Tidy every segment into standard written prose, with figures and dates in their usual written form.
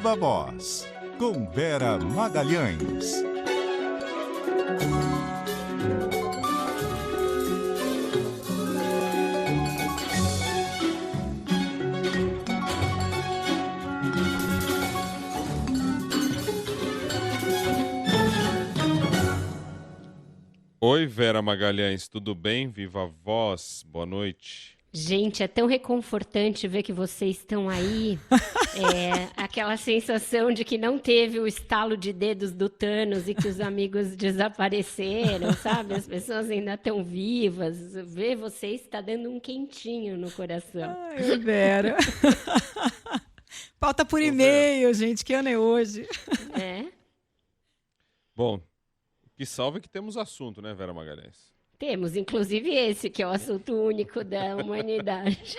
Viva Voz, com Vera Magalhães. Oi, Vera Magalhães, tudo bem? Viva Voz, boa noite. Gente, é tão reconfortante ver que vocês estão aí. Aquela sensação de que não teve o estalo de dedos do Thanos e que os amigos desapareceram, sabe? As pessoas ainda estão vivas. Ver vocês está dando um quentinho no coração. Ai, Vera. Pauta por e-mail, gente. Que ano é hoje? Bom, o que salva é que temos assunto, né, Vera Magalhães? Temos, inclusive esse, que é o assunto único da humanidade.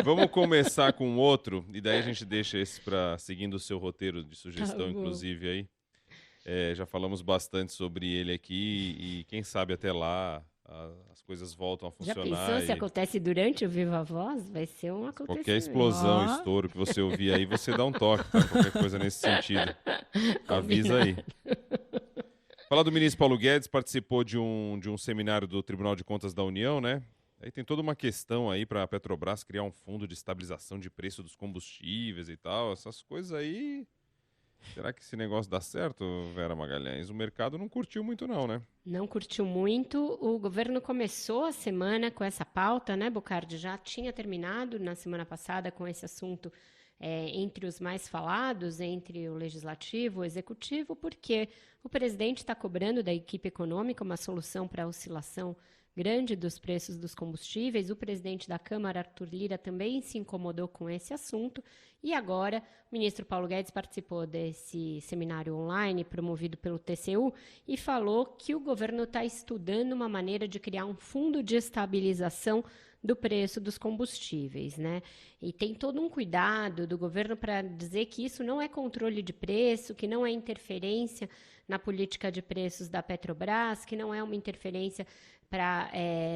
Vamos começar com outro, e daí a gente deixa esse para seguindo o seu roteiro de sugestão, inclusive, aí. Já falamos bastante sobre ele aqui, e quem sabe até lá as coisas voltam a funcionar. Já pensou se acontece durante o Viva Voz? Vai ser um acontecimento. Qualquer explosão, estouro que você ouvir aí, você dá um toque, tá? Qualquer coisa nesse sentido. Avisa aí. Falar do ministro Paulo Guedes, participou de um seminário do Tribunal de Contas da União, né? Aí tem toda uma questão aí para a Petrobras criar um fundo de estabilização de preço dos combustíveis e tal. Essas coisas aí. Será que esse negócio dá certo, Vera Magalhães? O mercado não curtiu muito não, né? Não curtiu muito. O governo começou a semana com essa pauta, né, Bocardi? Já tinha terminado na semana passada com esse assunto entre os mais falados, entre o legislativo e o executivo, porque o presidente está cobrando da equipe econômica uma solução para a oscilação grande dos preços dos combustíveis. O presidente da Câmara, Arthur Lira, também se incomodou com esse assunto. E agora, o ministro Paulo Guedes participou desse seminário online promovido pelo TCU e falou que o governo está estudando uma maneira de criar um fundo de estabilização do preço dos combustíveis, né? E tem todo um cuidado do governo para dizer que isso não é controle de preço, que não é interferência na política de preços da Petrobras, que não é uma interferência para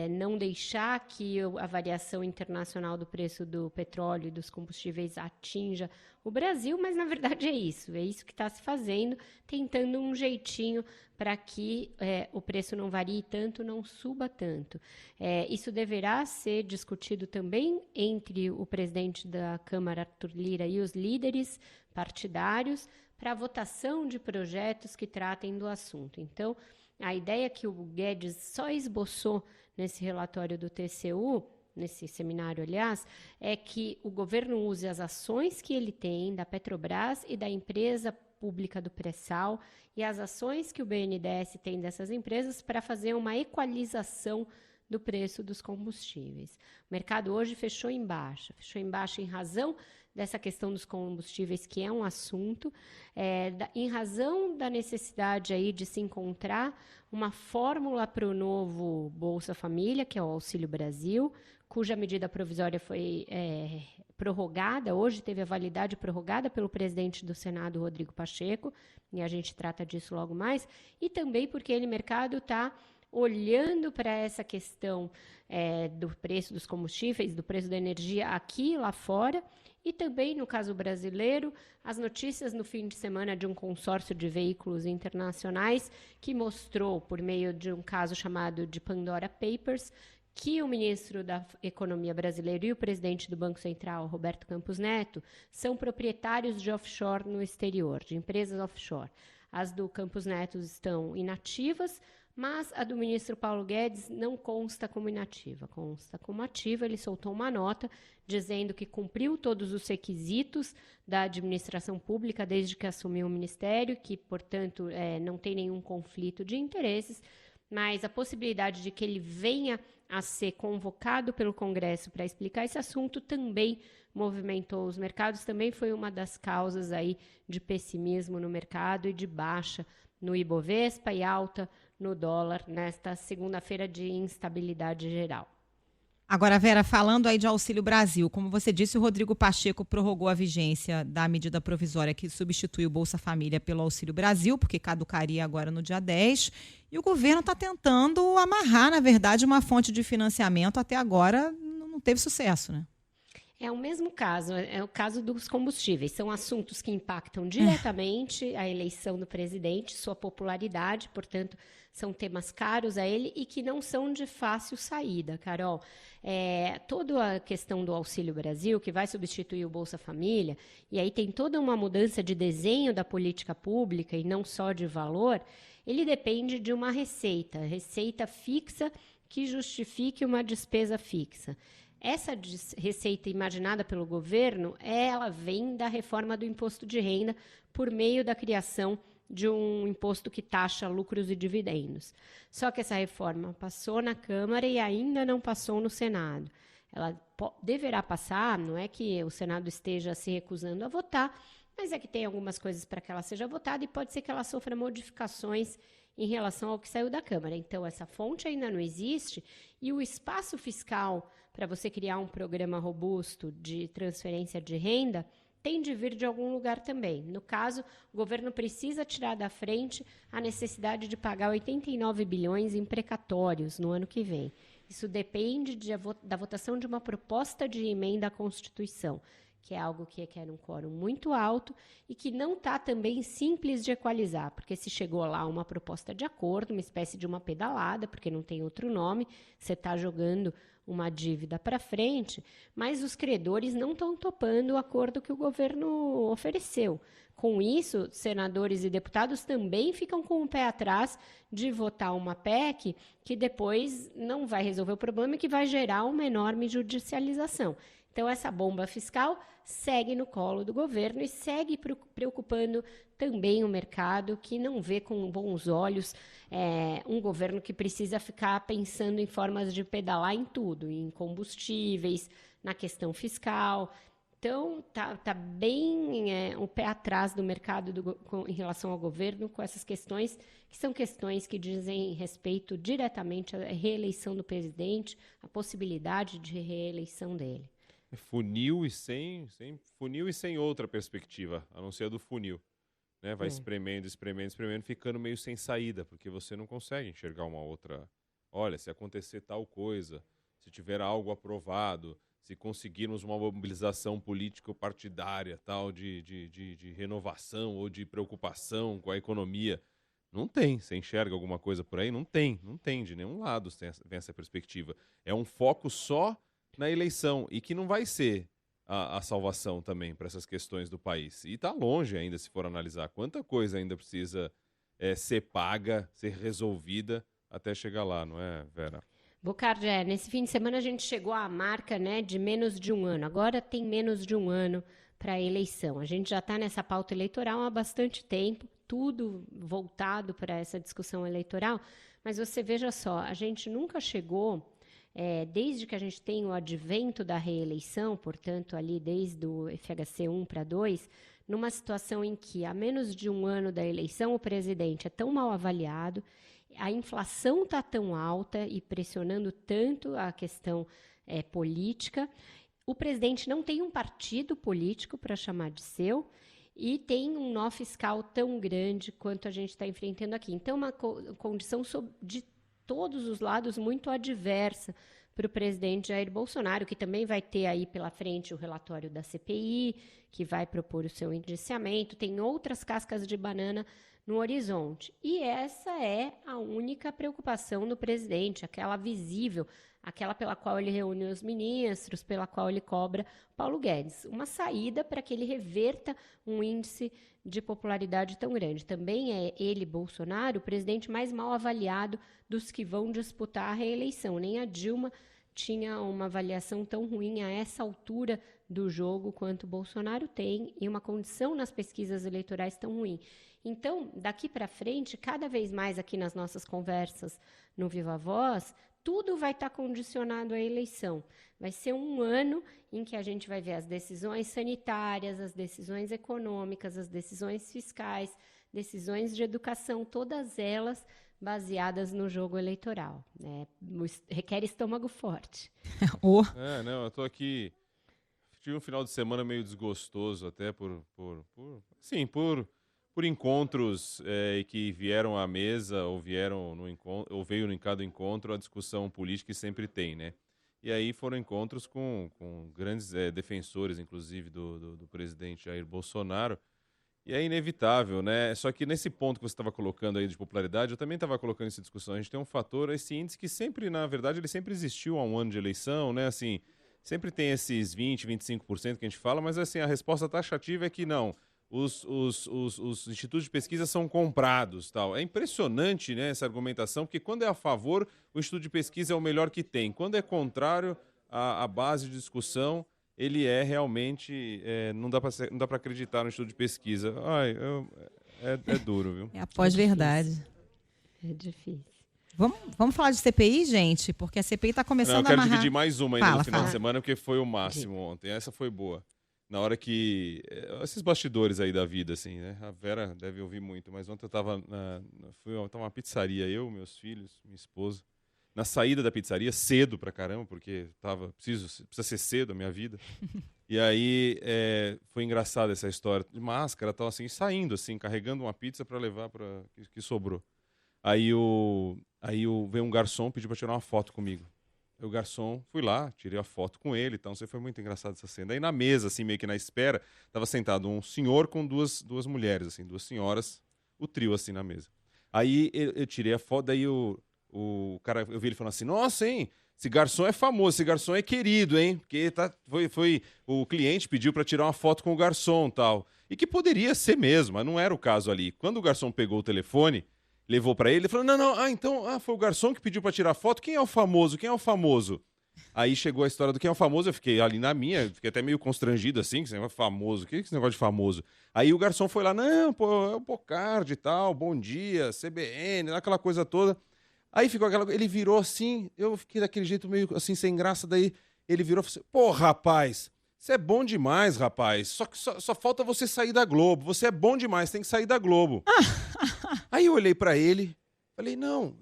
não deixar que a variação internacional do preço do petróleo e dos combustíveis atinja o Brasil, mas na verdade é isso que está se fazendo, tentando um jeitinho para que o preço não varie tanto, não suba tanto. Isso deverá ser discutido também entre o presidente da Câmara, Arthur Lira, e os líderes partidários para a votação de projetos que tratem do assunto. Então, a ideia que o Guedes só esboçou nesse relatório do TCU, nesse seminário, aliás, é que o governo use as ações que ele tem da Petrobras e da empresa pública do pré-sal e as ações que o BNDES tem dessas empresas para fazer uma equalização do preço dos combustíveis. O mercado hoje fechou em baixa em razão dessa questão dos combustíveis, que é um assunto, em razão da necessidade aí de se encontrar uma fórmula para o novo Bolsa Família, que é o Auxílio Brasil, cuja medida provisória foi prorrogada, hoje teve a validade prorrogada pelo presidente do Senado, Rodrigo Pacheco, e a gente trata disso logo mais, e também porque o mercado está olhando para essa questão do preço dos combustíveis, do preço da energia aqui e lá fora, e também, no caso brasileiro, as notícias no fim de semana de um consórcio de veículos internacionais que mostrou, por meio de um caso chamado de Pandora Papers, que o ministro da Economia brasileiro e o presidente do Banco Central, Roberto Campos Neto, são proprietários de offshore no exterior, de empresas offshore. As do Campos Neto estão inativas, mas a do ministro Paulo Guedes não consta como inativa, consta como ativa. Ele soltou uma nota dizendo que cumpriu todos os requisitos da administração pública desde que assumiu o ministério, que, portanto, não tem nenhum conflito de interesses, mas a possibilidade de que ele venha a ser convocado pelo Congresso para explicar esse assunto também movimentou os mercados, também foi uma das causas aí de pessimismo no mercado e de baixa no Ibovespa e alta no dólar nesta segunda-feira de instabilidade geral. Agora, Vera, falando aí de Auxílio Brasil, como você disse, o Rodrigo Pacheco prorrogou a vigência da medida provisória que substitui o Bolsa Família pelo Auxílio Brasil, porque caducaria agora no dia 10, e o governo está tentando amarrar, na verdade, uma fonte de financiamento. Até agora não teve sucesso, né? É o mesmo caso, é o caso dos combustíveis. São assuntos que impactam diretamente a eleição do presidente, sua popularidade, portanto, são temas caros a ele e que não são de fácil saída, Carol. Toda a questão do Auxílio Brasil, que vai substituir o Bolsa Família, e aí tem toda uma mudança de desenho da política pública e não só de valor, ele depende de uma receita fixa que justifique uma despesa fixa. Essa receita imaginada pelo governo, ela vem da reforma do imposto de renda por meio da criação de um imposto que taxa lucros e dividendos. Só que essa reforma passou na Câmara e ainda não passou no Senado. Ela deverá passar, não é que o Senado esteja se recusando a votar, mas é que tem algumas coisas para que ela seja votada e pode ser que ela sofra modificações em relação ao que saiu da Câmara. Então, essa fonte ainda não existe e o espaço fiscal para você criar um programa robusto de transferência de renda tem de vir de algum lugar também. No caso, o governo precisa tirar da frente a necessidade de pagar 89 bilhões em precatórios no ano que vem. Isso depende da votação de uma proposta de emenda à Constituição, que é algo que requer um quórum muito alto e que não está também simples de equalizar, porque se chegou lá uma proposta de acordo, uma espécie de uma pedalada, porque não tem outro nome, você está jogando uma dívida para frente, mas os credores não estão topando o acordo que o governo ofereceu. Com isso, senadores e deputados também ficam com o pé atrás de votar uma PEC que depois não vai resolver o problema e que vai gerar uma enorme judicialização. Então, essa bomba fiscal segue no colo do governo e segue preocupando também o mercado, que não vê com bons olhos um governo que precisa ficar pensando em formas de pedalar em tudo, em combustíveis, na questão fiscal. Então, tá bem o pé atrás do mercado em relação ao governo com essas questões, que são questões que dizem respeito diretamente à reeleição do presidente, à possibilidade de reeleição dele. Funil e sem outra perspectiva, a não ser a do funil. Né? Vai espremendo, ficando meio sem saída, porque você não consegue enxergar uma outra. Olha, se acontecer tal coisa, se tiver algo aprovado, se conseguirmos uma mobilização político-partidária, tal, de renovação ou de preocupação com a economia. Não tem. Você enxerga alguma coisa por aí? Não tem de nenhum lado tem essa perspectiva. É um foco só na eleição, e que não vai ser a salvação também para essas questões do país. E está longe ainda, se for analisar. Quanta coisa ainda precisa ser paga, ser resolvida até chegar lá, não é, Vera? Bocardi, nesse fim de semana a gente chegou à marca, né, de menos de um ano. Agora tem menos de um ano para a eleição. A gente já está nessa pauta eleitoral há bastante tempo, tudo voltado para essa discussão eleitoral, mas você veja só, a gente nunca chegou... desde que a gente tem o advento da reeleição, portanto, ali desde o FHC 1 para 2, numa situação em que, a menos de um ano da eleição, o presidente é tão mal avaliado, a inflação está tão alta e pressionando tanto a questão política, o presidente não tem um partido político para chamar de seu e tem um nó fiscal tão grande quanto a gente está enfrentando aqui. Então, uma condição de todos os lados muito adversa para o presidente Jair Bolsonaro, que também vai ter aí pela frente o relatório da CPI, que vai propor o seu indiciamento, tem outras cascas de banana no horizonte. E essa é a única preocupação do presidente, aquela visível, aquela pela qual ele reúne os ministros, pela qual ele cobra Paulo Guedes. Uma saída para que ele reverta um índice de popularidade tão grande. Também é ele, Bolsonaro, o presidente mais mal avaliado dos que vão disputar a reeleição. Nem a Dilma tinha uma avaliação tão ruim a essa altura do jogo quanto o Bolsonaro tem, e uma condição nas pesquisas eleitorais tão ruim. Então, daqui para frente, cada vez mais aqui nas nossas conversas no Viva Voz, tudo vai estar condicionado à eleição. Vai ser um ano em que a gente vai ver as decisões sanitárias, as decisões econômicas, as decisões fiscais, decisões de educação, todas elas baseadas no jogo eleitoral. Né? Requer estômago forte. Não, eu estou aqui... Tive um final de semana meio desgostoso até por encontros que vieram à mesa ou veio em cada encontro a discussão política que sempre tem, né? E aí foram encontros com grandes defensores, inclusive, do presidente Jair Bolsonaro. E é inevitável, né? Só que nesse ponto que você estava colocando aí de popularidade, eu também estava colocando essa discussão. A gente tem um fator, esse índice que sempre, na verdade, ele sempre existiu há um ano de eleição, né? Assim, sempre tem esses 20%, 25% que a gente fala, mas assim, a resposta taxativa é que não. Os institutos de pesquisa são comprados, tal. É impressionante, né, essa argumentação, porque quando é a favor, o instituto de pesquisa é o melhor que tem. Quando é contrário, a base de discussão, ele é realmente... não dá para acreditar no instituto de pesquisa. Ai, é duro, viu? É a pós-verdade. É difícil. Vamos falar de CPI, gente? Porque a CPI está começando eu quero a amarrar... dividir mais uma ainda no final fala. de semana, porque foi o máximo ontem. Essa foi boa. Na hora que... esses bastidores aí da vida, assim, né? A Vera deve ouvir muito, mas ontem eu tava numa pizzaria, eu, meus filhos, minha esposa, na saída da pizzaria, cedo pra caramba, porque precisa ser cedo a minha vida. E aí foi engraçada essa história. De máscara, tal, assim, saindo, assim, carregando uma pizza pra levar para que sobrou. Aí veio um garçom, pediu pra tirar uma foto comigo. O garçom, fui lá, tirei a foto com ele, então foi muito engraçado essa cena. Aí na mesa, assim, meio que na espera, tava sentado um senhor com duas mulheres, assim, duas senhoras, o trio, assim, na mesa. Aí eu tirei a foto, daí o cara, eu vi ele falando assim, nossa, hein, esse garçom é famoso, esse garçom é querido, hein, porque o cliente pediu para tirar uma foto com o garçom e tal. E que poderia ser mesmo, mas não era o caso ali. Quando o garçom pegou o telefone, levou pra ele falou, não, foi o garçom que pediu pra tirar foto, quem é o famoso? Aí chegou a história do quem é o famoso, eu fiquei ali na minha, fiquei até meio constrangido assim, que esse negócio famoso, que esse negócio de famoso? Aí o garçom foi lá, não, pô, é o Bocardi e tal, bom dia, CBN, aquela coisa toda. Aí ficou ele virou assim, eu fiquei daquele jeito meio assim, sem graça, daí ele virou e falou assim, pô, rapaz, você é bom demais, rapaz, só falta você sair da Globo, você é bom demais, tem que sair da Globo. Aí eu olhei pra ele, falei, não,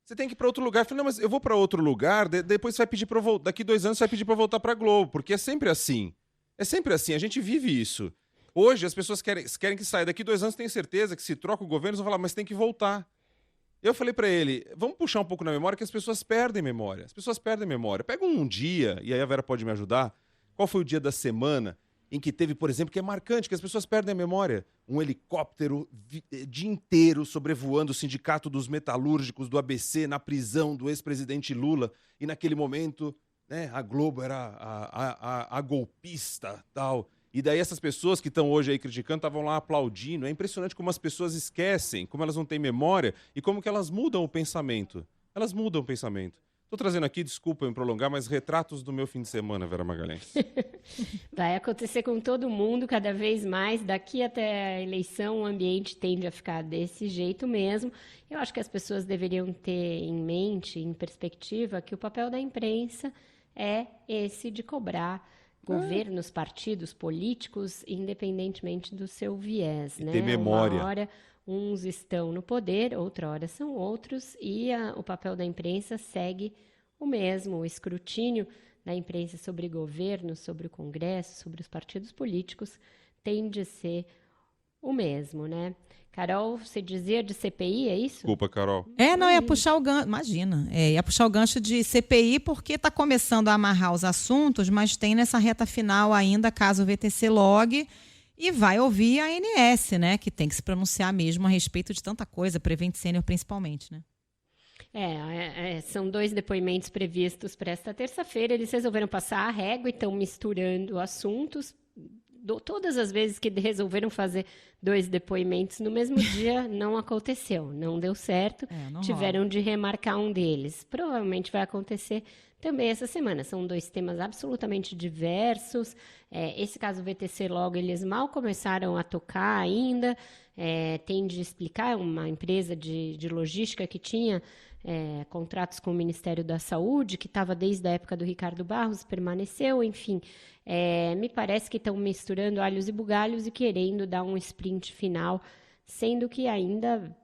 você tem que ir pra outro lugar. Eu falei, não, mas eu vou pra outro lugar, depois você vai pedir pra eu voltar, daqui 2 anos você vai pedir pra eu voltar pra Globo, porque é sempre assim, a gente vive isso. Hoje as pessoas querem que saia, daqui 2 anos tem certeza que se troca o governo, eles vão falar, mas tem que voltar. Eu falei pra ele, vamos puxar um pouco na memória, que as pessoas perdem memória, Pega um dia, e aí a Vera pode me ajudar, qual foi o dia da semana em que teve, por exemplo, que é marcante, que as pessoas perdem a memória, um helicóptero dia inteiro sobrevoando o sindicato dos metalúrgicos do ABC na prisão do ex-presidente Lula, e naquele momento, né, a Globo era a golpista, tal. E daí essas pessoas que estão hoje aí criticando estavam lá aplaudindo. É impressionante como as pessoas esquecem, como elas não têm memória e como que elas mudam o pensamento. Estou trazendo aqui, desculpa me prolongar, mas retratos do meu fim de semana, Vera Magalhães. Vai acontecer com todo mundo cada vez mais. Daqui até a eleição, o ambiente tende a ficar desse jeito mesmo. Eu acho que as pessoas deveriam ter em mente, em perspectiva, que o papel da imprensa é esse de cobrar governos, partidos, políticos, independentemente do seu viés, né? Ter memória. Uma hora uns estão no poder, outra hora são outros, e o papel da imprensa segue o mesmo. O escrutínio da imprensa sobre governo, sobre o Congresso, sobre os partidos políticos, tende a ser o mesmo, né? Carol, você dizia de CPI, é isso? Desculpa, Carol. Não, ia puxar o gancho, imagina, ia puxar o gancho de CPI porque está começando a amarrar os assuntos, mas tem nessa reta final ainda caso VTC logue e vai ouvir a ANS, né, que tem que se pronunciar mesmo a respeito de tanta coisa, Prevent Senior principalmente, né? São 2 depoimentos previstos para esta terça-feira, eles resolveram passar a régua e estão misturando assuntos. Todas as vezes que resolveram fazer 2 depoimentos no mesmo dia, não aconteceu, não deu certo, tiveram de remarcar um deles. Provavelmente vai acontecer também essa semana. São 2 temas absolutamente diversos. Esse caso VTC logo, eles mal começaram a tocar ainda. Tem de explicar, uma empresa de logística que tinha contratos com o Ministério da Saúde, que estava desde a época do Ricardo Barros, permaneceu, enfim. Me parece que estão misturando alhos e bugalhos e querendo dar um sprint final, sendo que ainda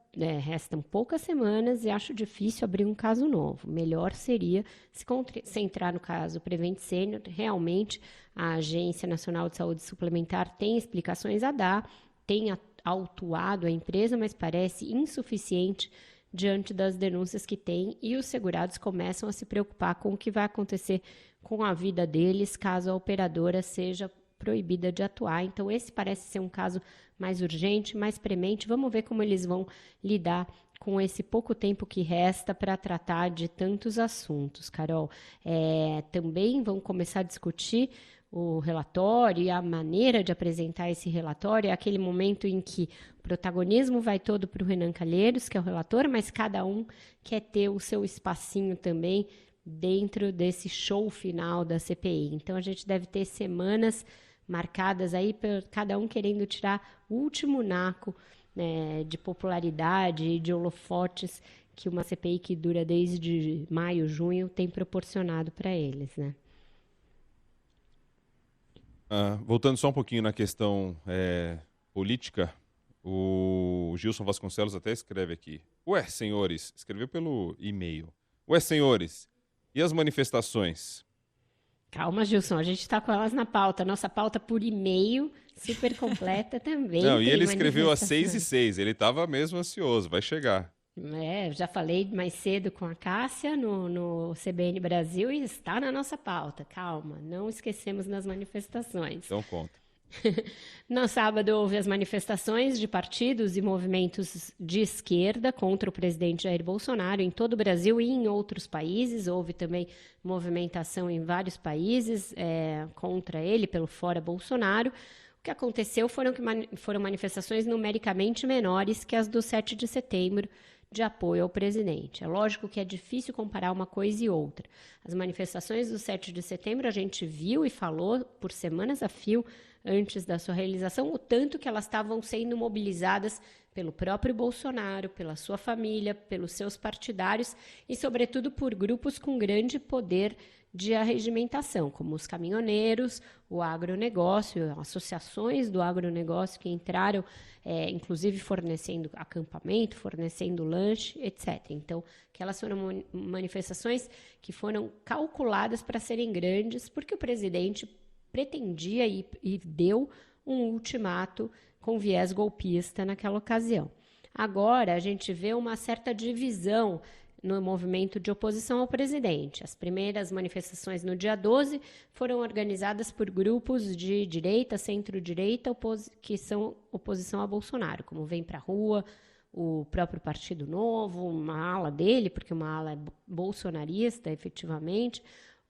restam poucas semanas e acho difícil abrir um caso novo. Melhor seria se concentrar no caso Prevent Senior. Realmente, a Agência Nacional de Saúde Suplementar tem explicações a dar, tem autuado a empresa, mas parece insuficiente diante das denúncias que tem, e os segurados começam a se preocupar com o que vai acontecer com a vida deles caso a operadora seja proibida de atuar. Então, esse parece ser um caso mais urgente, mais premente. Vamos ver como eles vão lidar com esse pouco tempo que resta para tratar de tantos assuntos, Carol. Também vão começar a discutir o relatório e a maneira de apresentar esse relatório. É aquele momento em que o protagonismo vai todo para o Renan Calheiros, que é o relator, mas cada um quer ter o seu espacinho também dentro desse show final da CPI. Então, a gente deve ter semanas marcadas aí por cada um querendo tirar o último naco, né, de popularidade e de holofotes que uma CPI que dura desde maio, junho, tem proporcionado para eles, né? Voltando só um pouquinho na questão política, o Gilson Vasconcelos até escreve aqui. Ué, senhores, escreveu pelo e-mail. Ué, senhores, e as manifestações? Calma, Gilson, a gente está com elas na pauta. Nossa pauta por e-mail, super completa também. Não, e ele escreveu às 6h06, ele estava mesmo ansioso, vai chegar. Já falei mais cedo com a Cássia no CBN Brasil e está na nossa pauta. Calma, não esquecemos das manifestações. Então conta. No sábado houve as manifestações de partidos e movimentos de esquerda contra o presidente Jair Bolsonaro em todo o Brasil e em outros países. Houve também movimentação em vários países contra ele, pelo Fora Bolsonaro. O que aconteceu foram manifestações numericamente menores que as do 7 de setembro, de apoio ao presidente. É lógico que é difícil comparar uma coisa e outra. As manifestações do 7 de setembro a gente viu e falou por semanas a fio antes da sua realização, o tanto que elas estavam sendo mobilizadas pelo próprio Bolsonaro, pela sua família, pelos seus partidários e, sobretudo, por grupos com grande poder de arregimentação, como os caminhoneiros, o agronegócio, associações do agronegócio que entraram, inclusive fornecendo acampamento, fornecendo lanche, etc. Então, aquelas foram manifestações que foram calculadas para serem grandes, porque o presidente pretendia e deu um ultimato com viés golpista naquela ocasião. Agora, a gente vê uma certa divisão no movimento de oposição ao presidente. As primeiras manifestações no dia 12 foram organizadas por grupos de direita, centro-direita, que são oposição a Bolsonaro, como Vem Pra Rua, o próprio Partido Novo, uma ala dele, porque uma ala é bolsonarista, efetivamente,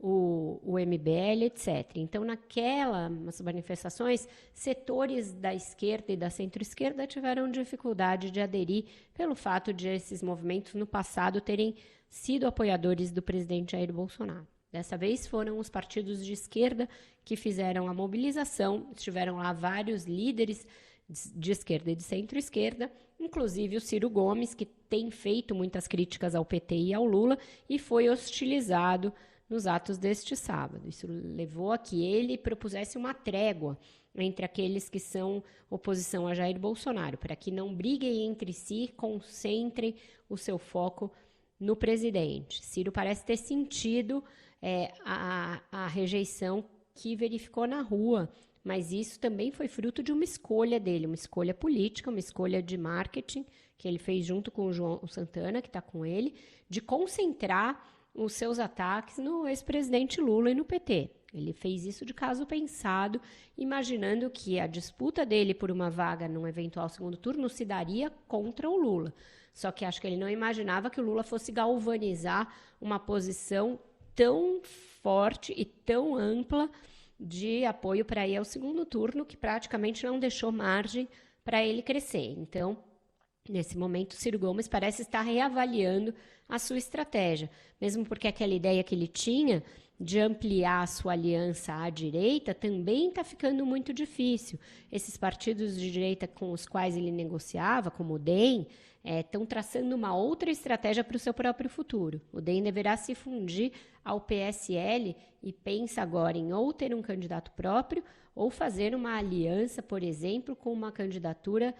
o MBL, etc. Então, naquelas manifestações, setores da esquerda e da centro-esquerda tiveram dificuldade de aderir pelo fato de esses movimentos, no passado, terem sido apoiadores do presidente Jair Bolsonaro. Dessa vez foram os partidos de esquerda que fizeram a mobilização, estiveram lá vários líderes de esquerda e de centro-esquerda, inclusive o Ciro Gomes, que tem feito muitas críticas ao PT e ao Lula e foi hostilizado nos atos deste sábado. Isso levou a que ele propusesse uma trégua entre aqueles que são oposição a Jair Bolsonaro, para que não briguem entre si, concentrem o seu foco no presidente. Ciro parece ter sentido a rejeição que verificou na rua, mas isso também foi fruto de uma escolha dele, uma escolha política, uma escolha de marketing, que ele fez junto com o João Santana, que está com ele, de concentrar os seus ataques no ex-presidente Lula e no PT. Ele fez isso de caso pensado, imaginando que a disputa dele por uma vaga num eventual segundo turno se daria contra o Lula. Só que acho que ele não imaginava que o Lula fosse galvanizar uma posição tão forte e tão ampla de apoio para ir ao segundo turno, que praticamente não deixou margem para ele crescer. Então, nesse momento, Ciro Gomes parece estar reavaliando a sua estratégia, mesmo porque aquela ideia que ele tinha de ampliar a sua aliança à direita também está ficando muito difícil. Esses partidos de direita com os quais ele negociava, como o DEM, estão traçando uma outra estratégia para o seu próprio futuro. O DEM deverá se fundir ao PSL e pensa agora em ou ter um candidato próprio ou fazer uma aliança, por exemplo, com uma candidatura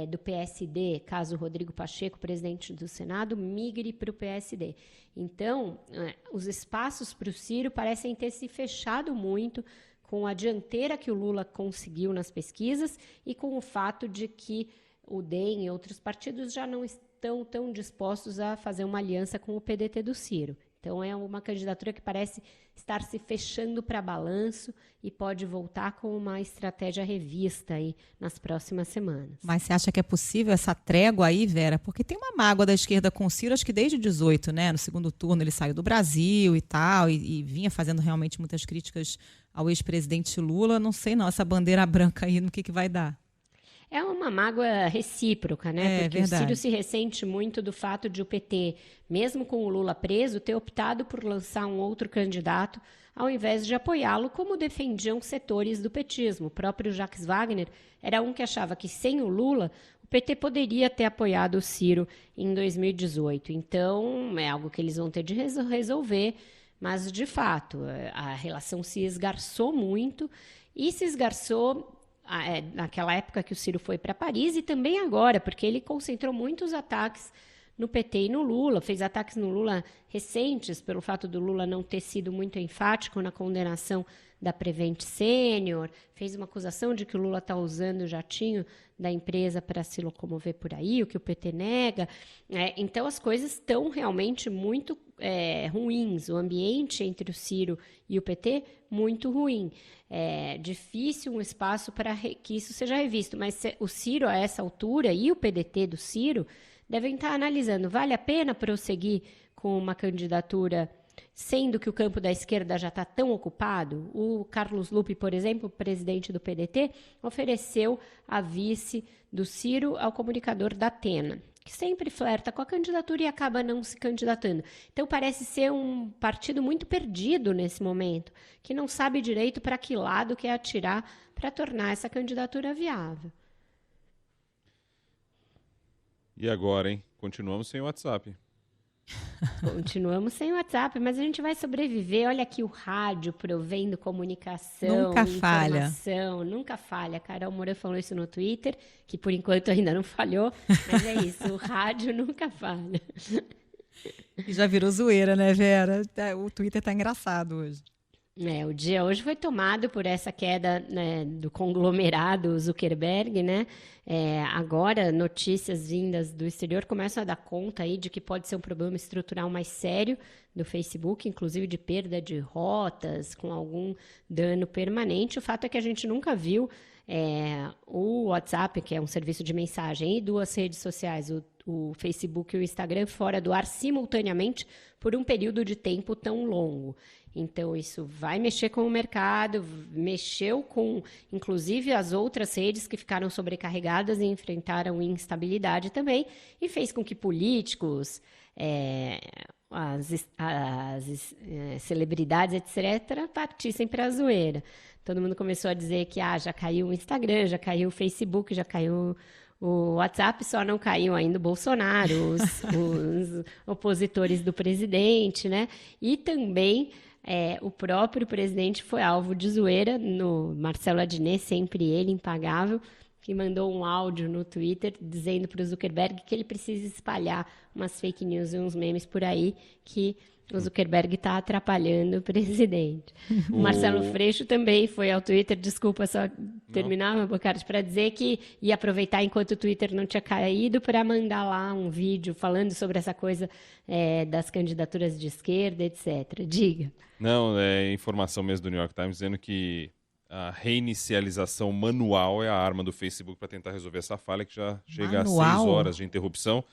do PSD, caso o Rodrigo Pacheco, presidente do Senado, migre para o PSD. Então, os espaços para o Ciro parecem ter se fechado muito com a dianteira que o Lula conseguiu nas pesquisas e com o fato de que o DEM e outros partidos já não tão dispostos a fazer uma aliança com o PDT do Ciro. Então, é uma candidatura que parece estar se fechando para balanço e pode voltar com uma estratégia revista aí nas próximas semanas. Mas você acha que é possível essa trégua aí, Vera? Porque tem uma mágoa da esquerda com o Ciro, acho que desde 18, né? No segundo turno ele saiu do Brasil e tal, e vinha fazendo realmente muitas críticas ao ex-presidente Lula. Não sei não, essa bandeira branca aí, no que vai dar? É uma mágoa recíproca, né? Porque verdade. o Ciro se ressente muito do fato de o PT, mesmo com o Lula preso, ter optado por lançar um outro candidato ao invés de apoiá-lo, como defendiam setores do petismo. O próprio Jacques Wagner era um que achava que sem o Lula, o PT poderia ter apoiado o Ciro em 2018. Então, é algo que eles vão ter de resolver, mas, de fato, a relação se esgarçou muito e se esgarçou naquela época que o Ciro foi para Paris e também agora, porque ele concentrou muitos ataques no PT e no Lula, fez ataques no Lula recentes, pelo fato do Lula não ter sido muito enfático na condenação da Prevent Senior, fez uma acusação de que o Lula está usando o jatinho da empresa para se locomover por aí, o que o PT nega. Então, as coisas estão realmente muito ruins. O ambiente entre o Ciro e o PT, muito ruim. É difícil um espaço para que isso seja revisto, mas o Ciro, a essa altura, e o PDT do Ciro, devem estar analisando, vale a pena prosseguir com uma candidatura, sendo que o campo da esquerda já está tão ocupado? O Carlos Lupe, por exemplo, presidente do PDT, ofereceu a vice do Ciro ao comunicador da Atena, que sempre flerta com a candidatura e acaba não se candidatando. Então, parece ser um partido muito perdido nesse momento, que não sabe direito para que lado quer atirar para tornar essa candidatura viável. E agora, hein? Continuamos sem o WhatsApp. Continuamos sem WhatsApp, mas a gente vai sobreviver. Olha aqui o rádio provendo comunicação, Nunca falha. informação. Nunca falha. Carol Moura falou isso no Twitter, que por enquanto ainda não falhou, mas é isso, o rádio nunca falha. E já virou zoeira, né, Vera? O Twitter tá engraçado hoje. O dia hoje foi tomado por essa queda, né, do conglomerado Zuckerberg, né? Agora, notícias vindas do exterior começam a dar conta aí de que pode ser um problema estrutural mais sério do Facebook, inclusive de perda de rotas, com algum dano permanente. O fato é que a gente nunca viu o WhatsApp, que é um serviço de mensagem, e duas redes sociais, o Facebook e o Instagram, fora do ar simultaneamente por um período de tempo tão longo. Então, isso vai mexer com o mercado, mexeu com, inclusive, as outras redes que ficaram sobrecarregadas e enfrentaram instabilidade também, e fez com que políticos, as celebridades, etc., partissem para a zoeira. Todo mundo começou a dizer que já caiu o Instagram, já caiu o Facebook, já caiu o WhatsApp, só não caiu ainda o Bolsonaro, os opositores do presidente, né? E também o próprio presidente foi alvo de zoeira, no Marcelo Adnet, sempre ele, impagável, que mandou um áudio no Twitter dizendo para o Zuckerberg que ele precisa espalhar umas fake news e uns memes por aí, que o Zuckerberg está atrapalhando o presidente. O Marcelo Freixo também foi ao Twitter, desculpa só terminar, Bocardi, para dizer que ia aproveitar enquanto o Twitter não tinha caído para mandar lá um vídeo falando sobre essa coisa das candidaturas de esquerda, etc. Diga. Não, é informação mesmo do New York Times dizendo que a reinicialização manual é a arma do Facebook para tentar resolver essa falha, que já chega a 6 horas de interrupção.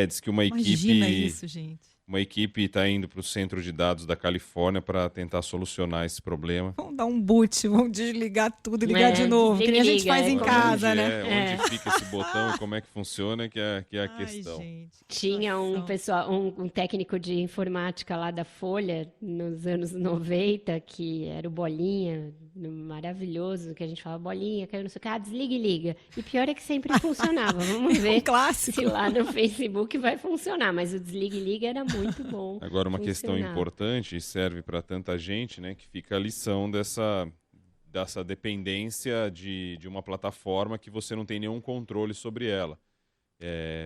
Diz que Imagina isso, gente. Uma equipe está indo para o centro de dados da Califórnia para tentar solucionar esse problema. Vamos dar um boot, vamos desligar tudo e ligar de novo, que nem a gente faz em casa, né? Onde fica esse botão e como é que funciona, que é a questão. Gente, tinha um técnico de informática lá da Folha, nos anos 90, que era o Bolinha, maravilhoso, que a gente falava, Bolinha, caiu no seu carro, desliga e liga. E pior é que sempre funcionava. Vamos ver clássico. Se lá no Facebook vai funcionar, mas o desliga e liga era muito bom. Agora, uma questão importante, e serve para tanta gente, né, que fica a lição dessa dependência de uma plataforma que você não tem nenhum controle sobre ela.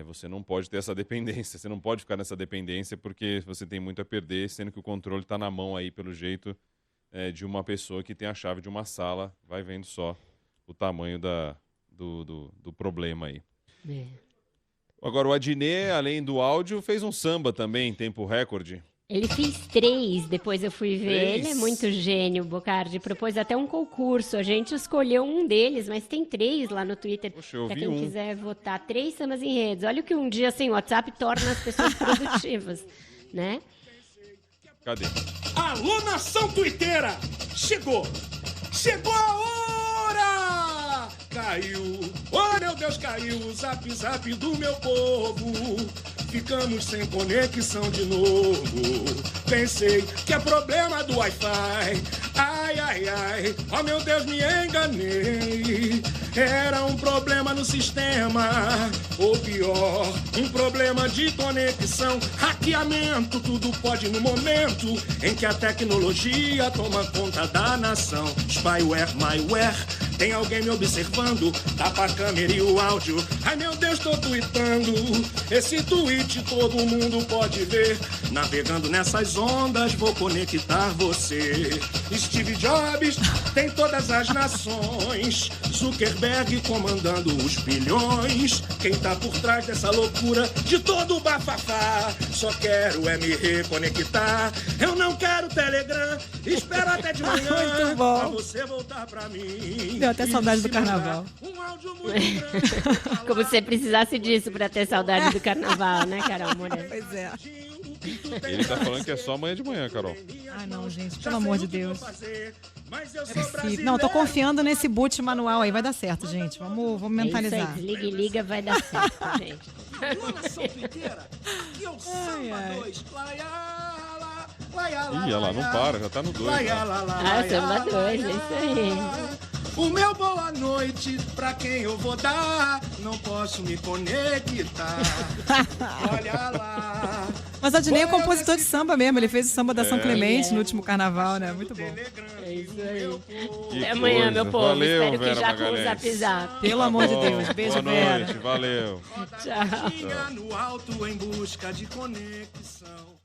Você não pode ter essa dependência, você não pode ficar nessa dependência porque você tem muito a perder, sendo que o controle está na mão aí, pelo jeito, de uma pessoa que tem a chave de uma sala. Vai vendo só o tamanho do problema aí. Agora, o Adnet, além do áudio, fez um samba também, em tempo recorde. Ele fez 3, depois eu fui ver. 3? Ele é muito gênio, Bocardi. Propôs até um concurso. A gente escolheu um deles, mas tem 3 lá no Twitter. Poxa, eu Pra vi quem um. quiser votar. 3 sambas enredos. Olha o que um dia sem WhatsApp torna as pessoas produtivas, né? Cadê? Alô, nação tuiteira! Chegou! Chegou a hora! Caiu! Oh, meu Deus, caiu o zap zap do meu povo! Ficamos sem conexão de novo. Pensei que é problema do Wi-Fi. Ai, ai, ai, oh meu Deus, me enganei. Era um problema no sistema, ou pior, um problema de conexão. Hackeamento, tudo pode no momento em que a tecnologia toma conta da nação. Spyware, myware, tem alguém me observando? Tapa a câmera e o áudio. Ai meu Deus, tô tweetando. Esse tweet todo mundo pode ver. Navegando nessas ondas, vou conectar você. Steve Jobs tem todas as nações. Zuckerberg comandando os bilhões. Quem tá por trás dessa loucura de todo o bafafá? Só quero é me reconectar. Eu não quero Telegram. Espero até de manhã. Muito bom. Pra você voltar pra mim. Deu até saudade do E se mandar carnaval. Um áudio muito grande. Como se precisasse disso pra ter saudade do carnaval, né, Carol Moreira? Pois é. Ele tá falando que é só amanhã de manhã, Carol. Ai, não, gente, pelo amor de Deus. Possível. Não, tô confiando nesse boot manual aí, vai dar certo, gente. Vamos É mentalizar. isso aí, desliga e liga, vai dar certo, gente. Ai, ai. Ih, olha lá, não para, já tá no 2. Ah, samba 2, é isso aí. O meu boa noite pra quem eu vou dar. Não posso me conectar. Olha lá. Mas o Adnet é compositor de samba mesmo, ele fez o samba da São Clemente no último carnaval, né? Muito bom. É isso aí. Que Até amanhã, meu coisa. povo. Valeu, Espero que Vera já com o Magalhães. Zap Zap. Pelo amor de Deus. Beijo, Boa Vera. noite, valeu. Tchau. Tinha no alto em busca de conexão.